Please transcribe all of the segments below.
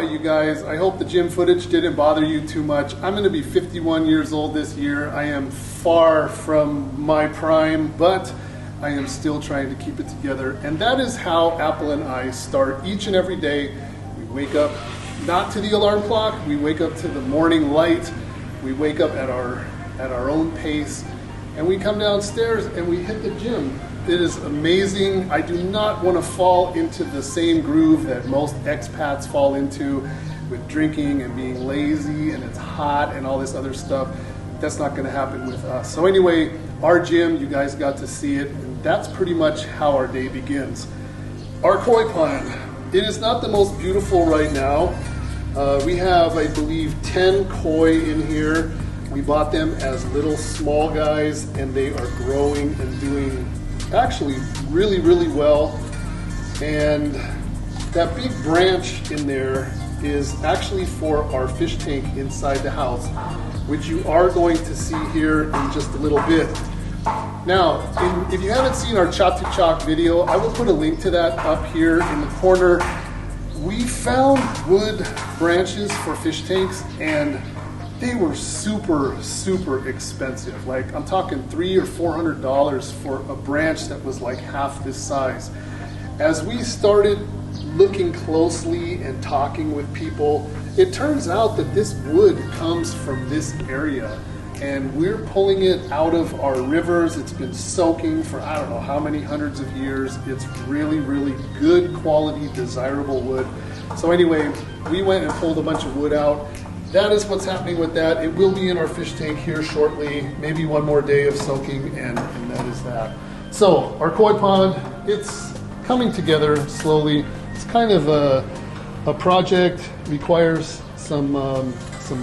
right, you guys, I hope the gym footage didn't bother you too much. I'm going to be 51 years old this year. I am far from my prime, but I am still trying to keep it together. And that is how Apple and I start each and every day. We wake up not to the alarm clock, we wake up to the morning light. We wake up at our own pace, and we come downstairs and we hit the gym. It is amazing. I do not want to fall into the same groove that most expats fall into with drinking and being lazy and it's hot and all this other stuff. That's not going to happen with us. So anyway, our gym, you guys got to see it, and that's pretty much how our day begins. Our koi pond. It is not the most beautiful right now. We have, I believe, 10 koi in here. We bought them as little small guys, and they are growing and doing actually really, really well. And that big branch in there is actually for our fish tank inside the house, which you are going to see here in just a little bit. Now, if you haven't seen our Chop to Chalk video, I will put a link to that up here in the corner. We found wood branches for fish tanks, and they were super, super expensive. Like, I'm talking $300 or $400 for a branch that was like half this size. As we started looking closely and talking with people, it turns out that this wood comes from this area, and we're pulling it out of our rivers. It's been soaking for I don't know how many hundreds of years. It's really, really good quality, desirable wood. So anyway, we went and pulled a bunch of wood out. That is what's happening with that. It will be in our fish tank here shortly, maybe one more day of soaking, and that is that. So our koi pond, it's coming together slowly. It's kind of a project, requires some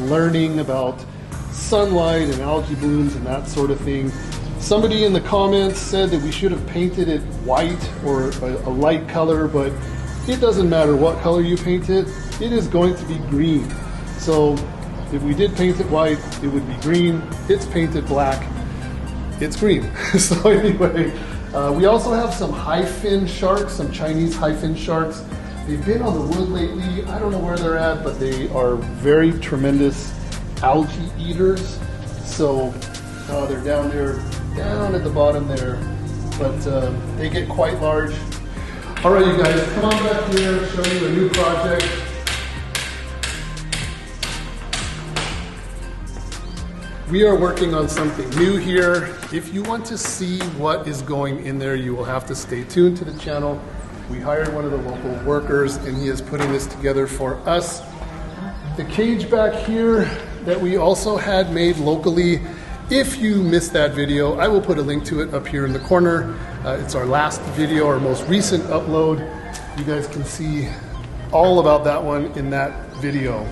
learning about sunlight and algae blooms and that sort of thing. Somebody in the comments said that we should have painted it white or a light color, but it doesn't matter what color you paint it, it is going to be green. So if we did paint it white, it would be green. It's painted black, it's green. So anyway, we also have some high fin sharks, some Chinese high fin sharks. They've been on the wood lately. I don't know where they're at, but they are very tremendous algae eaters. So they're down there, down at the bottom there, but they get quite large. All right, you guys, come on back here, show you a new project. We are working on something new here. If you want to see what is going in there, you will have to stay tuned to the channel. We hired one of the local workers, and he is putting this together for us. The cage back here that we also had made locally, if you missed that video, I will put a link to it up here in the corner. It's our last video, our most recent upload. You guys can see all about that one in that video.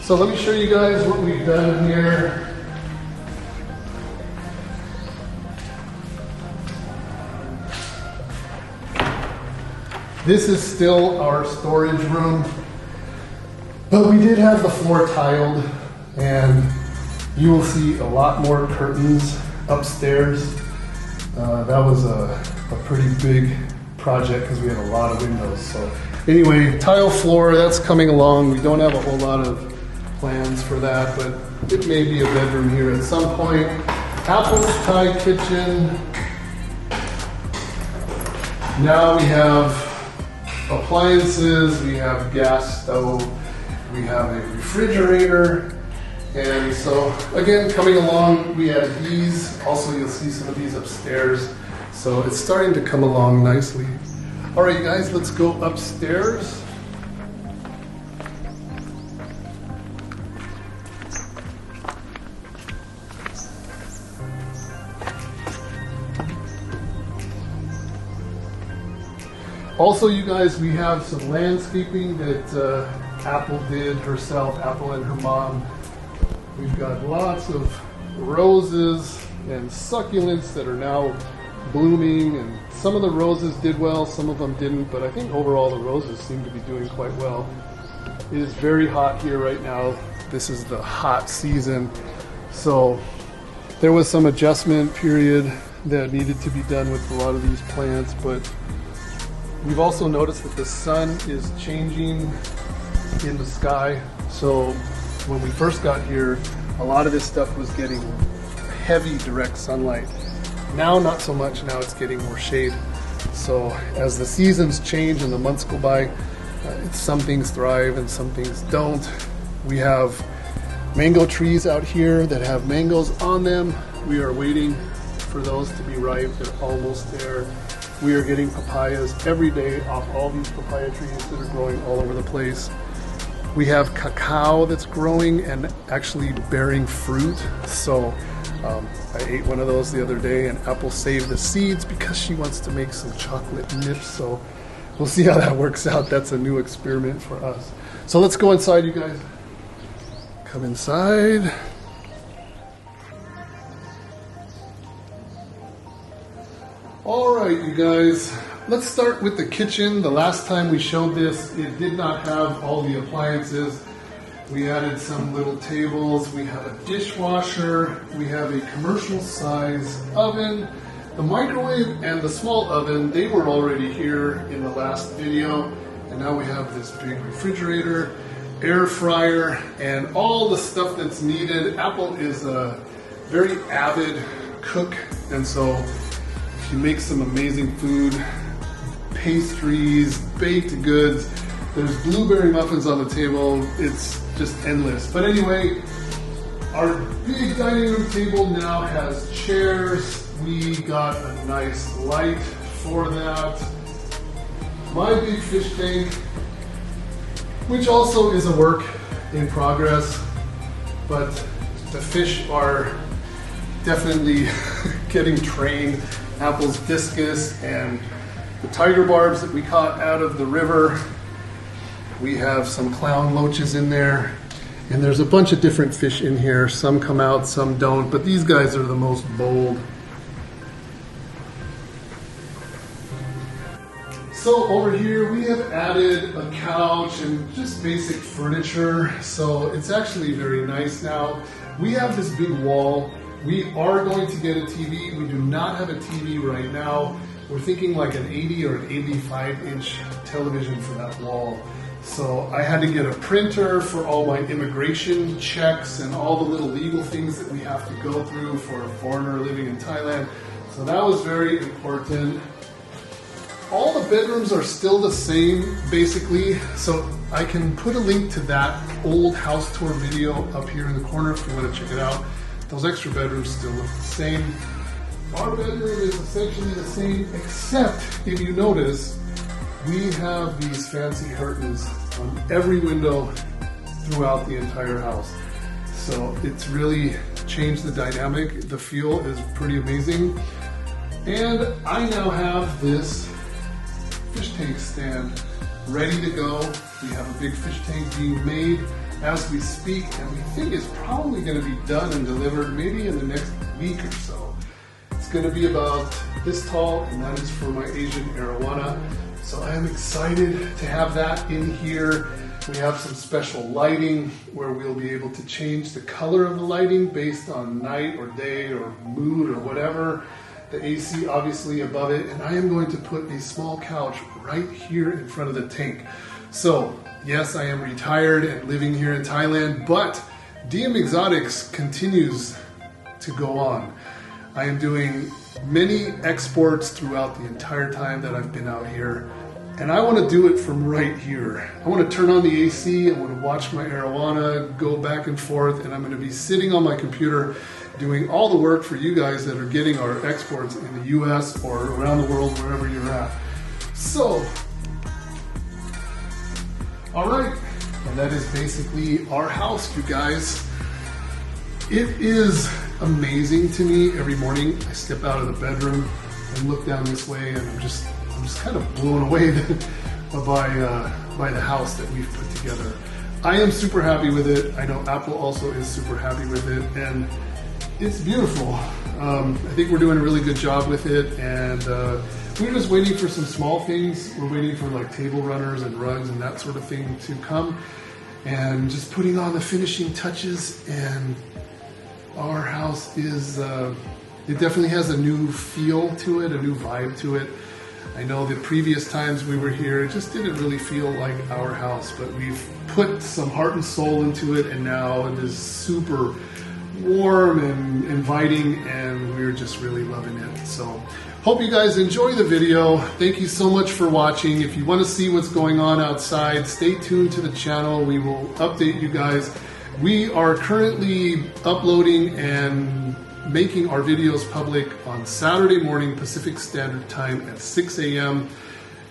So let me show you guys what we've done here. This is still our storage room, but we did have the floor tiled, and you will see a lot more curtains upstairs. That was a pretty big project because we had a lot of windows. So anyway, tile floor, that's coming along. We don't have a whole lot of plans for that, but it may be a bedroom here at some point. Apple's Thai kitchen. Now we have appliances, we have gas stove, we have a refrigerator, and so again, coming along, we have these. Also, you'll see some of these upstairs, so it's starting to come along nicely. All right, you guys, let's go upstairs. Also, you guys, we have some landscaping that Apple did herself, Apple and her mom. We've got lots of roses and succulents that are now blooming, and some of the roses did well, some of them didn't, but I think overall the roses seem to be doing quite well. It is very hot here right now. This is the hot season, so there was some adjustment period that needed to be done with a lot of these plants, but we've also noticed that the sun is changing in the sky. So when we first got here, a lot of this stuff was getting heavy direct sunlight. Now not so much, now it's getting more shade. So as the seasons change and the months go by, some things thrive and some things don't. We have mango trees out here that have mangoes on them. We are waiting for those to be ripe. They're almost there. We are getting papayas every day off all these papaya trees that are growing all over the place. We have cacao that's growing and actually bearing fruit. So I ate one of those the other day, and Apple saved the seeds because she wants to make some chocolate nips. So we'll see how that works out. That's a new experiment for us. So let's go inside, you guys. Come inside. All right, you guys, let's start with the kitchen. The last time we showed this, it did not have all the appliances. We added some little tables. We have a dishwasher. We have a commercial size oven. The microwave and the small oven, they were already here in the last video. And now we have this big refrigerator, air fryer, and all the stuff that's needed. Apple is a very avid cook, and so she makes some amazing food, pastries, baked goods. There's blueberry muffins on the table. It's just endless. But anyway, our big dining room table now has chairs. We got a nice light for that. My big fish tank, which also is a work in progress, but the fish are definitely getting trained. Apple's discus and the tiger barbs that we caught out of the river. We have some clown loaches in there, and there's a bunch of different fish in here. Some come out, some don't, but these guys are the most bold. So over here we have added a couch and just basic furniture, so it's actually very nice now. We have this big wall. We are going to get a TV. We do not have a TV right now. We're thinking like an 80 or an 85-inch television for that wall. So I had to get a printer for all my immigration checks and all the little legal things that we have to go through for a foreigner living in Thailand. So that was very important. All the bedrooms are still the same, basically. So I can put a link to that old house tour video up here in the corner if you want to check it out. Those extra bedrooms still look the same. Our bedroom is essentially the same, except if you notice, we have these fancy curtains on every window throughout the entire house. So it's really changed the dynamic. The feel is pretty amazing. And I now have this fish tank stand ready to go. We have a big fish tank being made as we speak, and we think it's probably going to be done and delivered maybe in the next week or so. It's going to be about this tall, and that is for my Asian arowana. So I am excited to have that in here. We have some special lighting where we'll be able to change the color of the lighting based on night or day or mood or whatever. The AC obviously above it, and I am going to put a small couch right here in front of the tank. So yes, I am retired and living here in Thailand, but DM Exotics continues to go on. I am doing many exports throughout the entire time that I've been out here, and I want to do it from right here. I want to turn on the AC, I want to watch my arowana go back and forth, and I'm going to be sitting on my computer doing all the work for you guys that are getting our exports in the US or around the world, wherever you're at. So, all right, and that is basically our house, you guys. It is amazing to me. Every morning I step out of the bedroom and look down this way, and I'm just kind of blown away by the house that we've put together. I am super happy with it. I know Apple also is super happy with it, and it's beautiful. I think we're doing a really good job with it, and we're just waiting for some small things. We're waiting for like table runners and rugs and that sort of thing to come, and just putting on the finishing touches. And our house is, it definitely has a new feel to it, a new vibe to it. I know the previous times we were here, it just didn't really feel like our house, but we've put some heart and soul into it, and now it is super warm and inviting, and we're just really loving it. So hope you guys enjoy the video. Thank you so much for watching. If you want to see what's going on outside, stay tuned to the channel. We will update you guys. We are currently uploading and making our videos public on Saturday morning Pacific Standard Time at 6 a.m.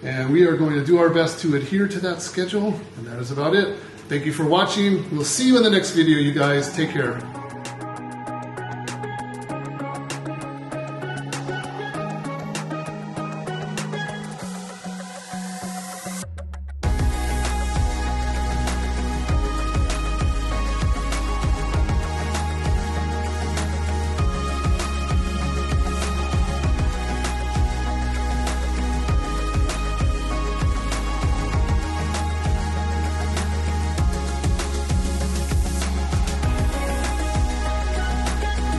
And we are going to do our best to adhere to that schedule. And that is about it. Thank you for watching. We'll see you in the next video, you guys. Take care.